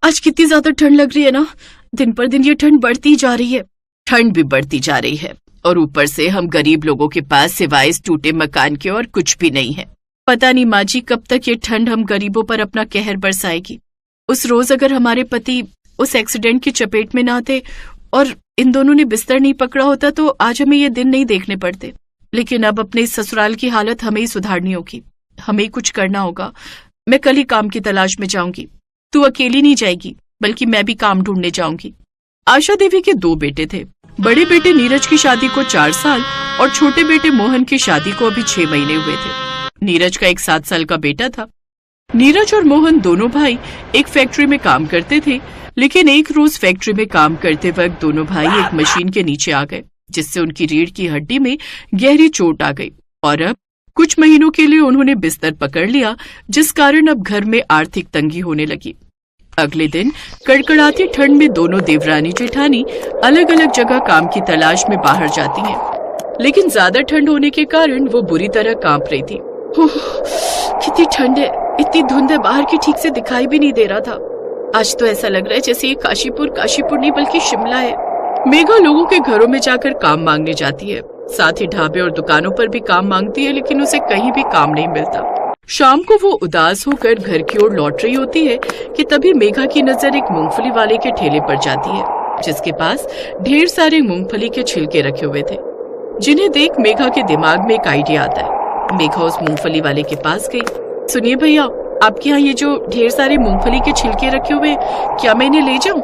आज कितनी ज्यादा ठंड लग रही है ना। दिन पर दिन ये ठंड बढ़ती जा रही है। ठंड भी बढ़ती जा रही है और ऊपर से हम गरीब लोगों के पास सिवाय इस टूटे मकान के और कुछ भी नहीं है। पता नहीं माँ जी कब तक ये ठंड हम गरीबों पर अपना कहर बरसाएगी। उस रोज अगर हमारे पति उस एक्सीडेंट की चपेट में ना आते और इन दोनों ने बिस्तर नहीं पकड़ा होता तो आज हमें ये दिन नहीं देखने पड़ते। लेकिन अब अपने इस ससुराल की हालत हमें ही सुधारनी होगी, हमें ही कुछ करना होगा। मैं कल ही काम की तलाश में जाऊंगी। तू अकेली नहीं जाएगी बल्कि मैं भी काम ढूंढने जाऊंगी। आशा देवी के 2 बेटे थे। बड़े बेटे नीरज की शादी को 4 साल और छोटे बेटे मोहन की शादी को अभी 6 महीने हुए थे। नीरज का एक 7 साल का बेटा था। नीरज और मोहन दोनों भाई एक फैक्ट्री में काम करते थे, लेकिन एक रोज फैक्ट्री में काम करते वक्त दोनों भाई एक मशीन के नीचे आ गए, जिससे उनकी रीढ़ की हड्डी में गहरी चोट आ गई और अब कुछ महीनों के लिए उन्होंने बिस्तर पकड़ लिया, जिस कारण अब घर में आर्थिक तंगी होने लगी। अगले दिन कड़कड़ाती ठंड में दोनों देवरानी जेठानी अलग अलग जगह काम की तलाश में बाहर जाती हैं, लेकिन ज्यादा ठंड होने के कारण वो बुरी तरह कांप रही थी। कितनी ठंड है, इतनी धुंध है, बाहर की ठीक से दिखाई भी नहीं दे रहा था। आज तो ऐसा लग रहा है जैसे ये काशीपुर नहीं बल्कि शिमला है। मेघा लोगों के घरों में जाकर काम मांगने जाती है, साथ ही ढाबे और दुकानों पर भी काम मांगती है, लेकिन उसे कहीं भी काम नहीं मिलता। शाम को वो उदास होकर घर की ओर लौट रही होती है कि तभी मेघा की नजर एक मूंगफली वाले के ठेले पर जाती है, जिसके पास ढेर सारे मूंगफली के छिलके रखे हुए थे, जिन्हें देख मेघा के दिमाग में एक आइडिया आता है। मेघा उस मूंगफली वाले के पास गई। सुनिए भैया, आपके यहाँ ये जो ढेर सारे मूंगफली के छिलके रखे हुए, क्या मैं इन्हें ले जाऊँ?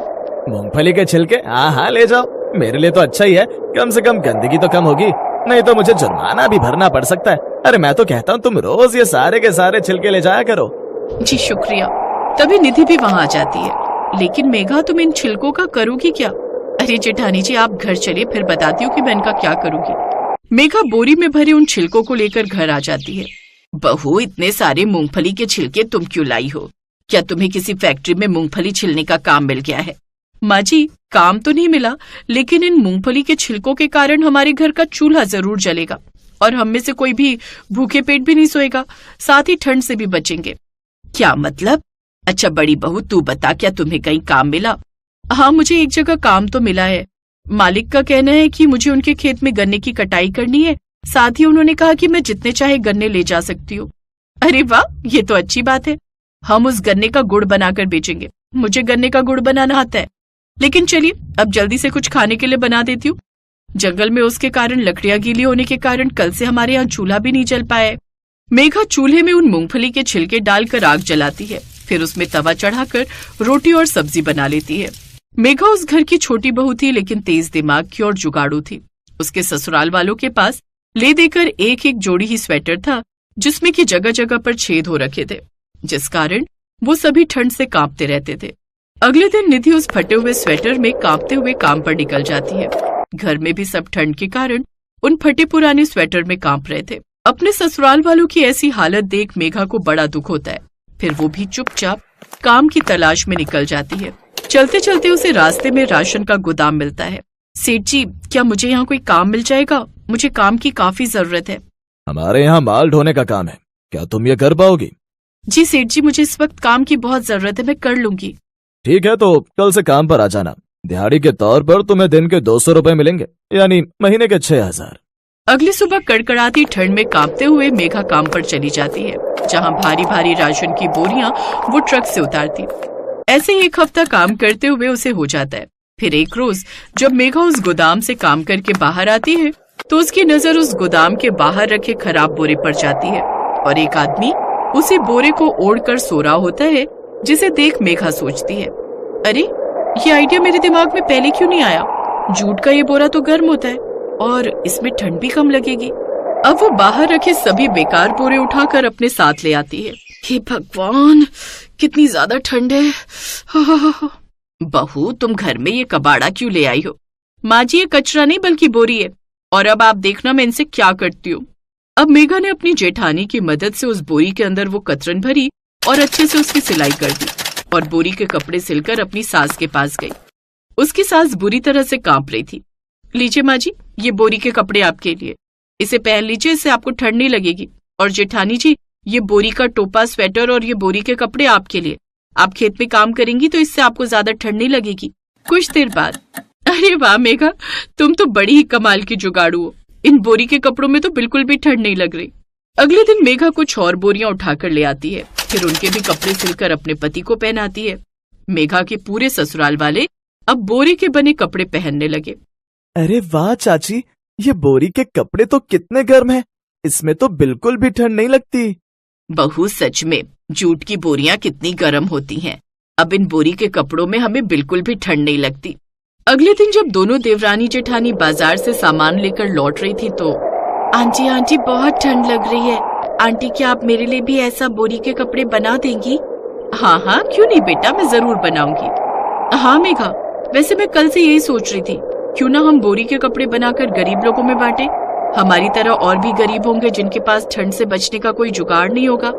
मूंगफली के छिलके? हाँ ले जाओ, मेरे लिए तो अच्छा ही है, कम से कम गंदगी तो कम होगी, नहीं तो मुझे जुर्माना भी भरना पड़ सकता है। अरे मैं तो कहता हूँ तुम रोज ये सारे के सारे छिलके ले जाया करो। जी शुक्रिया। तभी निधि भी वहाँ आ जाती है। लेकिन मेघा, तुम इन छिलकों का करोगी क्या? अरे जेठानी जी, आप घर चलिए, फिर बताती हूँ कि मैं इनका क्या करूँगी। मेघा बोरी में भरे उन छिलकों को लेकर घर आ जाती है। बहू, इतने सारे मूंगफली के छिलके तुम क्यों लाई हो? क्या तुम्हें किसी फैक्ट्री में मूंगफली छिलने का काम मिल गया है? माँ जी, काम तो नहीं मिला, लेकिन इन मूंगफली के छिलकों के कारण हमारे घर का चूल्हा जरूर जलेगा और हम में से कोई भी भूखे पेट भी नहीं सोएगा, साथ ही ठंड से भी बचेंगे। क्या मतलब? अच्छा बड़ी बहू, तू बता, क्या तुम्हें कहीं काम मिला? हाँ, मुझे एक जगह काम तो मिला है। मालिक का कहना है कि मुझे उनके खेत में गन्ने की कटाई करनी है, साथ ही उन्होंने कहा कि मैं जितने चाहे गन्ने ले जा सकती हूँ। अरे वाह, ये तो अच्छी बात है। हम उस गन्ने का गुड़ बनाकर बेचेंगे। मुझे गन्ने का गुड़ बनाना आता है, लेकिन चलिए अब जल्दी से कुछ खाने के लिए बना देती हूँ। जंगल में उसके कारण लकड़ियां गीली होने के कारण कल से हमारे यहाँ चूल्हा भी नहीं जल पाया है। मेघा चूल्हे में उन मूंगफली के छिलके डालकर आग जलाती है, फिर उसमें तवा चढ़ाकर रोटी और सब्जी बना लेती है। मेघा उस घर की छोटी बहू थी, लेकिन तेज दिमाग की और जुगाड़ू थी। उसके ससुराल वालों के पास ले देकर एक एक जोड़ी ही स्वेटर था, जिसमें की जगह जगह पर छेद हो रखे थे, जिस कारण वो सभी ठंड से कांपते रहते थे। अगले दिन निधि उस फटे हुए स्वेटर में कांपते हुए काम पर निकल जाती है। घर में भी सब ठंड के कारण उन फटे पुराने स्वेटर में कांप रहे थे। अपने ससुराल वालों की ऐसी हालत देख मेघा को बड़ा दुख होता है। फिर वो भी चुपचाप काम की तलाश में निकल जाती है। चलते चलते उसे रास्ते में राशन का गोदाम मिलता है। सेठ जी, क्या मुझे यहाँ कोई काम मिल जाएगा? मुझे काम की काफी जरूरत है। हमारे यहाँ माल ढोने का काम है, क्या तुम ये कर पाओगी? जी सेठ जी, मुझे इस वक्त काम की बहुत जरूरत है, मैं कर लूंगी। ठीक है, तो कल से काम पर आ जाना। दिहाड़ी के तौर पर तुम्हें दिन के 200 रुपए मिलेंगे, यानी महीने के 6000। अगली सुबह कड़कड़ाती ठंड में कांपते हुए मेघा काम पर चली जाती है, जहां भारी भारी राशन की बोरियां वो ट्रक से उतारती। ऐसे ही एक हफ्ता काम करते हुए उसे हो जाता है। फिर एक रोज जब मेघा उस गोदाम से काम करके बाहर आती है, तो उसकी नजर उस गोदाम के बाहर रखे खराब बोरे पर जाती है और एक आदमी उसी बोरे को ओढ़कर सो रहा होता है, जिसे देख मेघा सोचती है, अरे ये आइडिया मेरे दिमाग में पहले क्यों नहीं आया? जूट का ये बोरा तो गर्म होता है और इसमें ठंड भी कम लगेगी। अब वो बाहर रखे सभी बेकार बोरे उठाकर अपने साथ ले आती है। हे भगवान, कितनी ज्यादा ठंड है। बहू, तुम घर में ये कबाड़ा क्यों ले आई हो? माँ जी, ये कचरा नहीं बल्कि बोरी है, और अब आप देखना मैं इनसे क्या करती हूँ। अब मेघा ने अपनी जेठानी की मदद से उस बोरी के अंदर वो कतरन भरी और अच्छे से उसकी सिलाई कर दी और बोरी के कपड़े सिलकर अपनी सास के पास गई। उसकी सास बुरी तरह से कांप रही थी। लीजिए माँ जी, ये बोरी के कपड़े आपके लिए, इसे पहन लीजिए, इससे आपको ठंड नहीं लगेगी। और जेठानी जी, ये बोरी का टोपा, स्वेटर और ये बोरी के कपड़े आपके लिए, आप खेत में काम करेंगी तो इससे आपको ज्यादा ठंड नहीं लगेगी। कुछ देर बाद, अरे वाह मेघा, तुम तो बड़ी ही कमाल की जुगाड़ू हो। इन बोरी के कपड़ों में तो बिल्कुल भी ठंड नहीं लग रही। अगले दिन मेघा कुछ और बोरियां उठाकर ले आती है, फिर उनके भी कपड़े सिलकर अपने पति को पहनाती है। मेघा के पूरे ससुराल वाले अब बोरी के बने कपड़े पहनने लगे। अरे वाह चाची, ये बोरी के कपड़े तो कितने गर्म हैं। इसमें तो बिल्कुल भी ठंड नहीं लगती। बहू सच में जूट की बोरियां कितनी गर्म होती हैं। अब इन बोरी के कपड़ों में हमें बिल्कुल भी ठंड नहीं लगती। अगले दिन जब दोनों देवरानी जेठानी बाजार से सामान लेकर लौट रही थी तो आंटी आंटी बहुत ठंड लग रही है। आंटी क्या आप मेरे लिए भी ऐसा बोरी के कपड़े बना देंगी? हाँ हाँ क्यों नहीं बेटा, मैं जरूर बनाऊंगी। हाँ मेघा, वैसे मैं कल से यही सोच रही थी, क्यों ना हम बोरी के कपड़े बनाकर गरीब लोगों में बांटे। हमारी तरह और भी गरीब होंगे जिनके पास ठंड से बचने का कोई जुगाड़ नहीं होगा।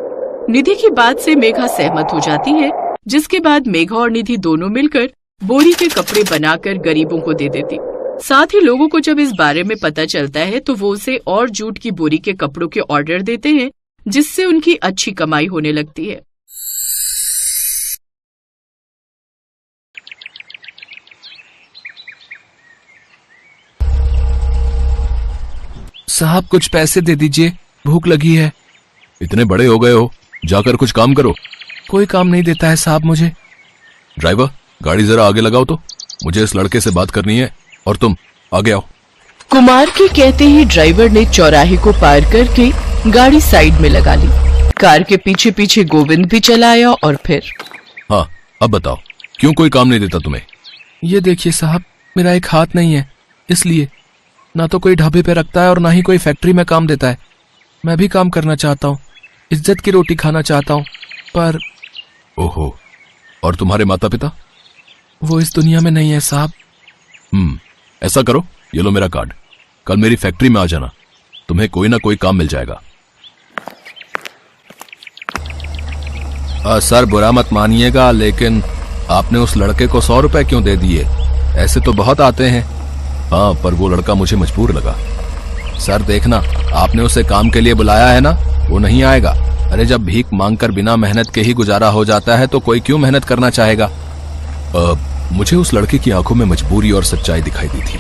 निधि की बात से मेघा सहमत हो जाती है, जिसके बाद मेघा और निधि दोनों मिलकर बोरी के कपड़े बनाकर गरीबों को दे देती। साथ ही लोगों को जब इस बारे में पता चलता है तो वो उसे और जूट की बोरी के कपड़ों के ऑर्डर देते हैं, जिससे उनकी अच्छी कमाई होने लगती है। साहब कुछ पैसे दे दीजिए, भूख लगी है। इतने बड़े हो गए हो, जाकर कुछ काम करो। कोई काम नहीं देता है साहब मुझे। ड्राइवर, गाड़ी जरा आगे लगाओ तो, मुझे इस लड़के से बात करनी है। और तुम आगे आओ। कुमार के कहते ही ड्राइवर ने चौराहे को पार करके गाड़ी साइड में लगा ली। कार के पीछे पीछे गोविंद भी चला आया और फिर हाँ, अब बताओ, क्यों कोई काम नहीं देता तुम्हें? ये देखिए साहब, मेरा एक हाथ नहीं है, इसलिए ना तो कोई ढाबे पे रखता है और ना ही कोई फैक्ट्री में काम देता है। मैं भी काम करना चाहता हूँ, इज्जत की रोटी खाना चाहता हूँ, पर ओहो, और तुम्हारे माता पिता? वो इस दुनिया में नहीं है साहब। ऐसा करो, ये लो मेरा कार्ड, कल मेरी फैक्ट्री में आ जाना, तुम्हें कोई ना कोई काम मिल जाएगा। सर बुरा मत मानिएगा, लेकिन आपने उस लड़के को 100 रुपए क्यों दे दिए? ऐसे तो बहुत आते हैं। हाँ, पर वो लड़का मुझे मजबूर लगा। सर देखना, आपने उसे काम के लिए बुलाया है ना, वो नहीं आएगा। अरे जब भीख मांगकर बिना मेहनत के ही गुजारा हो जाता है तो कोई क्यों मेहनत करना चाहेगा? मुझे उस लड़के की आंखों में मजबूरी और सच्चाई दिखाई दी थी।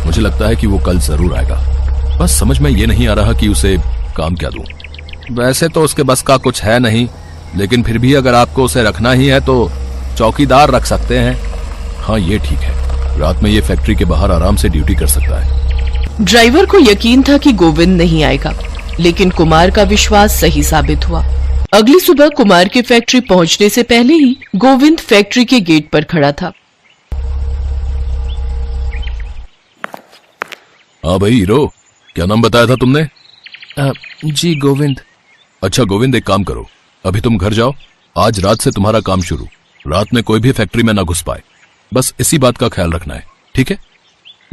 मुझे लगता है कि वो कल जरूर आएगा, बस समझ में ये नहीं आ रहा कि उसे काम क्या दूं। वैसे तो उसके बस का कुछ है नहीं, लेकिन फिर भी अगर आपको उसे रखना ही है तो चौकीदार रख सकते हैं। हाँ ये ठीक है, रात में ये फैक्ट्री के बाहर आराम से ड्यूटी कर सकता है। ड्राइवर को यकीन था कि गोविंद नहीं आएगा, लेकिन कुमार का विश्वास सही साबित हुआ। अगली सुबह कुमार की फैक्ट्री पहुंचने से पहले ही गोविंद फैक्ट्री के गेट पर खड़ा था। हाँ भाई हीरो, क्या नाम बताया था तुमने? जी गोविंद। अच्छा गोविंद, एक काम करो, अभी तुम घर जाओ, आज रात से तुम्हारा काम शुरू। रात में कोई भी फैक्ट्री में ना घुस पाए, बस इसी बात का ख्याल रखना है, ठीक है?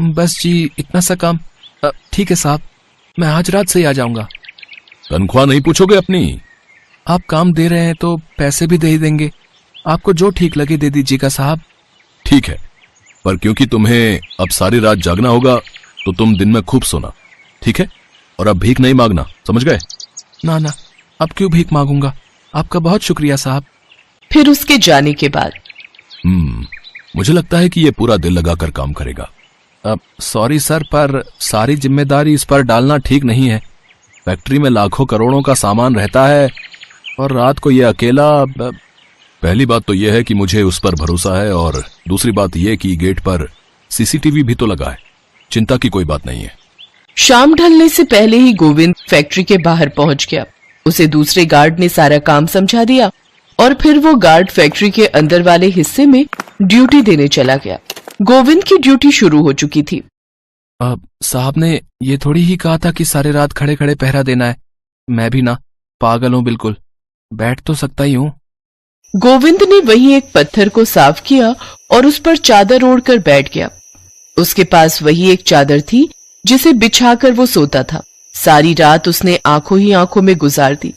बस जी इतना सा काम। ठीक है साहब, मैं आज रात से ही आ जाऊंगा। तनख्वाह नहीं पूछोगे अपनी? आप काम दे रहे हैं तो पैसे भी दे ही देंगे, आपको जो ठीक लगे दे दीजिएगा साहब। ठीक है, पर क्योंकि तुम्हें अब सारी रात जागना होगा तो तुम दिन में खूब सोना, ठीक है? और अब भीख नहीं मांगना, समझ गए? ना ना, अब क्यों भीख मांगूंगा, आपका बहुत शुक्रिया साहब। फिर उसके जाने के बाद मुझे लगता है कि ये पूरा दिल लगाकर काम करेगा। सॉरी सर, पर सारी जिम्मेदारी इस पर डालना ठीक नहीं है। फैक्ट्री में लाखों करोड़ों का सामान रहता है और रात को ये अकेला। पहली बात तो यह है कि मुझे उस पर भरोसा है, और दूसरी बात यह कि गेट पर सीसीटीवी भी तो लगा है, चिंता की कोई बात नहीं है। शाम ढलने से पहले ही गोविंद फैक्ट्री के बाहर पहुंच गया। उसे दूसरे गार्ड ने सारा काम समझा दिया और फिर वो गार्ड फैक्ट्री के अंदर वाले हिस्से में ड्यूटी देने चला गया। गोविंद की ड्यूटी शुरू हो चुकी थी। साहब ने ये थोड़ी ही कहा था कि सारे रात खड़े खड़े पहरा देना है। मैं भी ना पागल हूँ बिल्कुल, बैठ तो सकता ही हूँ। गोविंद ने वहीं एक पत्थर को साफ किया और उस पर चादर ओढ़कर बैठ गया। उसके पास वही एक चादर थी जिसे बिछाकर वो सोता था। सारी रात उसने आंखों ही आंखों में गुजार दी।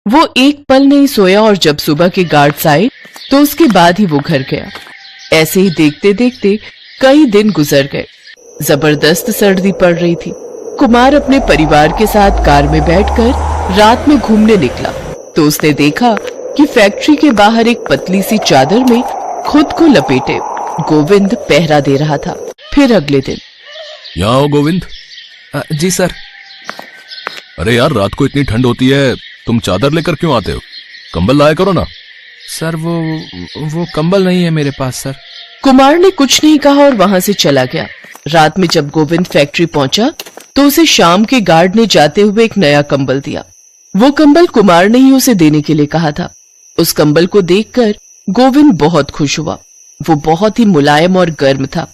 वो एक पल नहीं सोया और जब सुबह के गार्ड्स आए तो उसके बाद ही वो घर गया। ऐसे ही देखते देखते कई दिन गुजर गए। जबरदस्त सर्दी पड़ रही थी। कुमार अपने परिवार के साथ कार में बैठकर रात में घूमने निकला तो उसने देखा कि फैक्ट्री के बाहर एक पतली सी चादर में खुद को लपेटे गोविंद पहरा दे रहा था। फिर अगले दिन, यहाँ आओ गोविंद। जी सर। अरे यार, रात को इतनी ठंड होती है, तुम चादर लेकर क्यों आते हो? कंबल लाया करो ना। सर वो कंबल नहीं है मेरे पास सर। कुमार ने कुछ नहीं कहा और वहां से चला गया। रात में जब गोविंद फैक्ट्री पहुंचा तो उसे शाम के गार्ड ने जाते हुए एक नया कंबल दिया। वो कंबल कुमार ने ही उसे देने के लिए कहा था। उस कंबल को देखकर गोविंद बहुत खुश हुआ। वो बहुत ही मुलायम और गर्म था।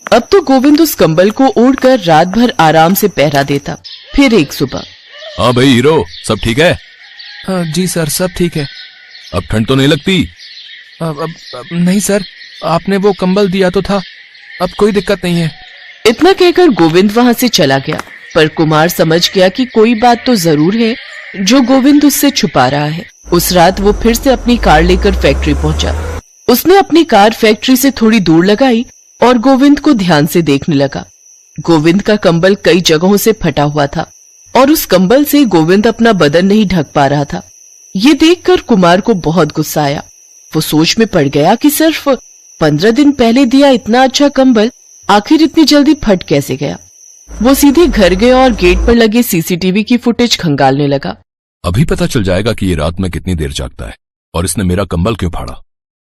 अब तो गोविंद उस कंबल को ओढ़कर रात भर आराम से पहरा देता। फिर एक सुबह, हाँ भाई हीरो, सब ठीक है? जी सर, सब ठीक है। अब ठंड तो नहीं लगती? अब नहीं सर, आपने वो कंबल दिया तो था, अब कोई दिक्कत नहीं है। इतना कहकर गोविंद वहां से चला गया। पर कुमार समझ गया कि कोई बात तो जरूर है जो गोविंद उससे छुपा रहा है। उस रात वो फिर से अपनी कार लेकर फैक्ट्री पहुंचा। उसने अपनी कार फैक्ट्री से थोड़ी दूर लगाई और गोविंद को ध्यान से देखने लगा। गोविंद का कंबल कई जगहों से फटा हुआ था और उस कंबल से गोविंद अपना बदन नहीं ढक पा रहा था। ये देखकर कुमार को बहुत गुस्सा आया। वो सोच में पड़ गया कि सिर्फ 15 दिन पहले दिया इतना अच्छा कंबल आखिर इतनी जल्दी फट कैसे गया। वो सीधे घर गया और गेट पर लगे सीसीटीवी की फुटेज खंगालने लगा। अभी पता चल जाएगा कि ये रात में कितनी देर जागता है और इसने मेरा कंबल क्यों फाड़ा।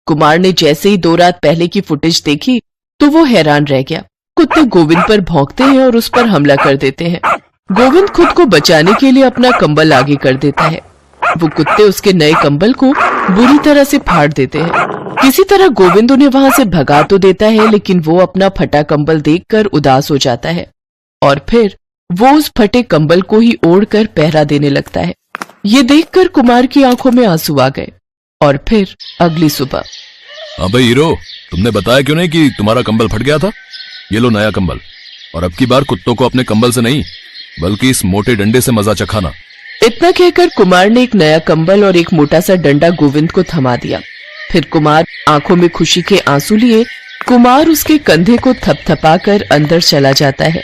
कुमार ने जैसे ही 2 रात पहले की फुटेज देखी तो वो हैरान रह गया। कुत्ते गोविंद पर भौंकते हैं और उस पर हमला कर देते हैं। गोविंद खुद को बचाने के लिए अपना कंबल आगे कर देता है। वो कुत्ते उसके नए कंबल को बुरी तरह से फाड़ देते हैं। किसी तरह गोविंद उन्हें वहां से भगा तो देता है, लेकिन वो अपना फटा कंबल देखकर उदास हो जाता है और फिर वो उस फटे कंबल को ही ओढ़कर पहरा देने लगता है। ये देखकर कुमार की आंखों में आंसू आ गए। और फिर अगली सुबह, हाँ भाई हीरो, तुमने बताया क्यों नहीं कि तुम्हारा कंबल फट गया था? ये लो नया कंबल, और अब की बार कुत्तों को अपने कंबल से नहीं बल्कि इस मोटे डंडे से मजा चखाना। इतना कहकर कुमार ने एक नया कंबल और एक मोटा सा डंडा गोविंद को थमा दिया। फिर कुमार आंखों में खुशी के आंसू लिए कुमार उसके कंधे को थपथपाकर अंदर चला जाता है।